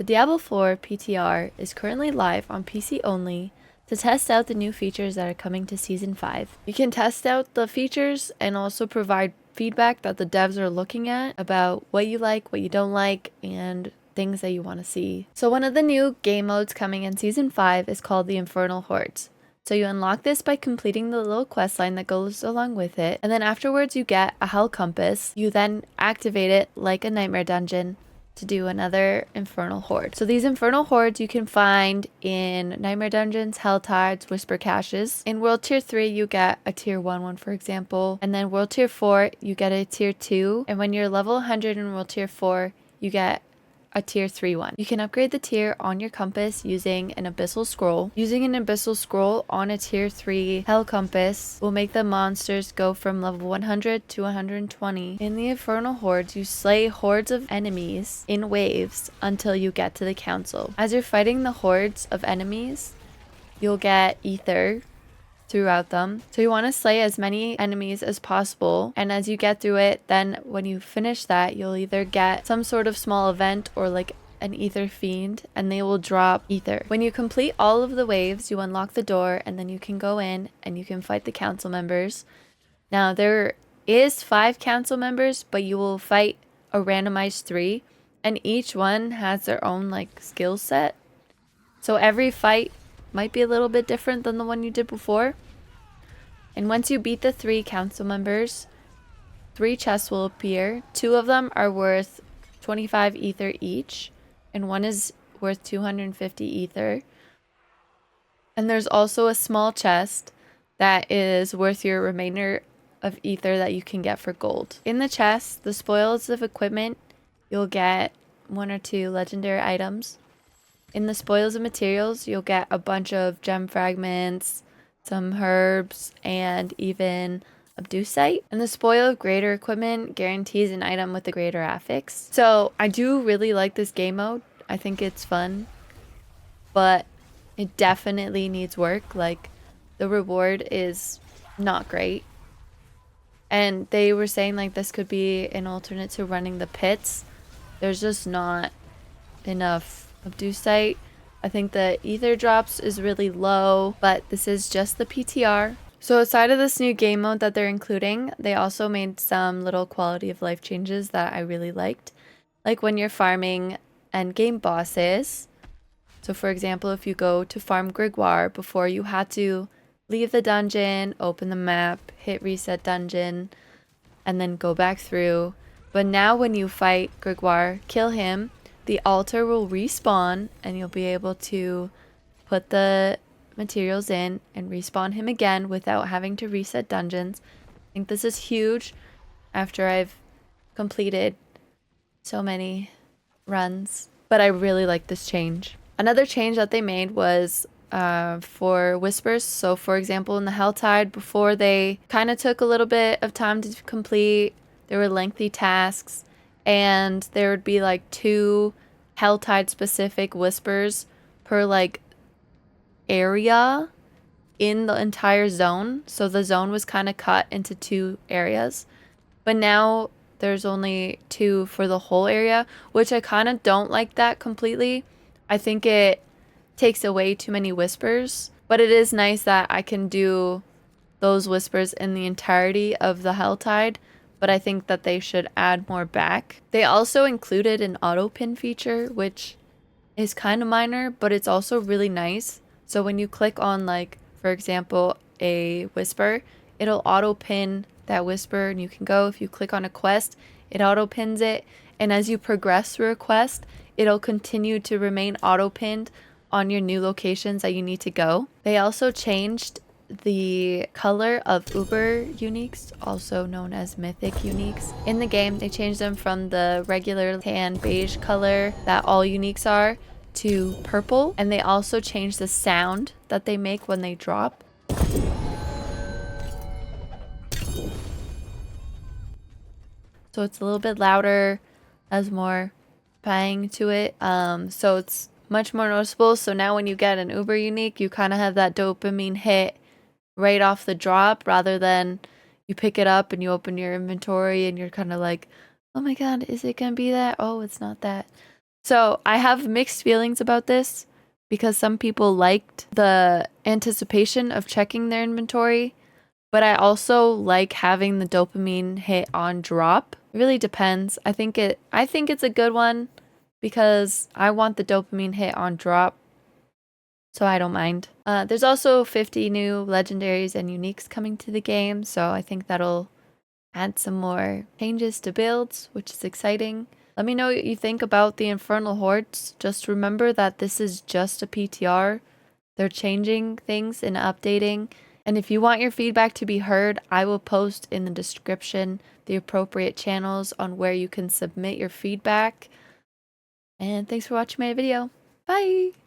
The Diablo 4 PTR is currently live on PC only to test out the new features that are coming to Season 5. You can test out the features and also provide feedback that the devs are looking at about what you like, what you don't like, and things that you want to see. So one of the new game modes coming in Season 5 is called the Infernal Hordes. So you unlock this by completing the little quest line that goes along with it, and then afterwards you get a hell compass. You then activate it like a nightmare dungeon to do another infernal horde. So these infernal hordes you can find in nightmare dungeons, hell tides, whisper caches. In world tier 3 you get a tier 1 one, for example, and then world tier 4 you get a tier 2, and when you're level 100 in world tier 4 you get a tier 3 one. You can upgrade the tier on your compass using an abyssal scroll. Using an abyssal scroll on a tier 3 hell compass will make the monsters go from level 100 to 120. In the infernal hordes, you slay hordes of enemies in waves until you get to the council. As you're fighting the hordes of enemies, you'll get ether throughout them. So you want to slay as many enemies as possible, and as you get through it, then when you finish that, you'll either get some sort of small event or like an ether fiend, and they will drop ether. When you complete all of the waves, you unlock the door, and then you can go in and you can fight the council members. Now there is 5 council members, but you will fight a randomized 3, and each one has their own like skill set. So every fight might be a little bit different than the one you did before. And once you beat the 3 council members, 3 chests will appear. 2 of them are worth 25 ether each, and 1 is worth 250 ether. And there's also a small chest that is worth your remainder of ether that you can get for gold. In the chest, the spoils of equipment, you'll get 1 or 2 legendary items. In the spoils of materials, you'll get a bunch of gem fragments, some herbs, and even abducite. And the spoil of greater equipment guarantees an item with a greater affix. So I do really like this game mode. I think it's fun, but it definitely needs work. Like, the reward is not great. And they were saying like this could be an alternate to running the pits. There's just not enough abducite. I think the ether drops is really low, but this is just the PTR. So aside of this new game mode that they're including, they also made some little quality of life changes that I really liked. Like when you're farming endgame bosses. So for example, if you go to farm Grigwar, before you had to leave the dungeon, open the map, hit reset dungeon, and then go back through. But now when you fight Grigwar, kill him, the altar will respawn and you'll be able to put the materials in and respawn him again without having to reset dungeons. I think this is huge after I've completed so many runs, but I really like this change. Another change that they made was for whispers. So for example, in the Helltide, before they kind of took a little bit of time to complete, there were lengthy tasks, and there would be like 2 Helltide specific whispers per like area in the entire zone. So the zone was kind of cut into 2 areas, but now there's only 2 for the whole area, which I kind of don't like that completely. I think it takes away too many whispers, but it is nice that I can do those whispers in the entirety of the Helltide. But I think that they should add more back. They also included an auto pin feature, which is kind of minor, but it's also really nice. So when you click on, like, for example, a whisper, it'll auto pin that whisper, and you can go, if you click on a quest, it auto pins it. And as you progress through a quest, it'll continue to remain auto pinned on your new locations that you need to go. They also changed the color of Uber uniques, also known as Mythic uniques. In the game, they changed them from the regular tan beige color that all uniques are to purple, and they also changed the sound that they make when they drop. So it's a little bit louder, has more bang to it, so it's much more noticeable. So now when you get an Uber unique, you kind of have that dopamine hit right off the drop, rather than you pick it up and you open your inventory and you're kind of like, oh my god, is it gonna be that? Oh, it's not that. So I have mixed feelings about this because some people liked the anticipation of checking their inventory, but I also like having the dopamine hit on drop. It really depends. I think it's a good one because I want the dopamine hit on drop, so I don't mind. There's also 50 new legendaries and uniques coming to the game, so I think that'll add some more changes to builds, which is exciting. Let me know what you think about the infernal hordes. Just remember that this is just a PTR. They're changing things and updating. And if you want your feedback to be heard, I will post in the description the appropriate channels on where you can submit your feedback. And thanks for watching my video. Bye!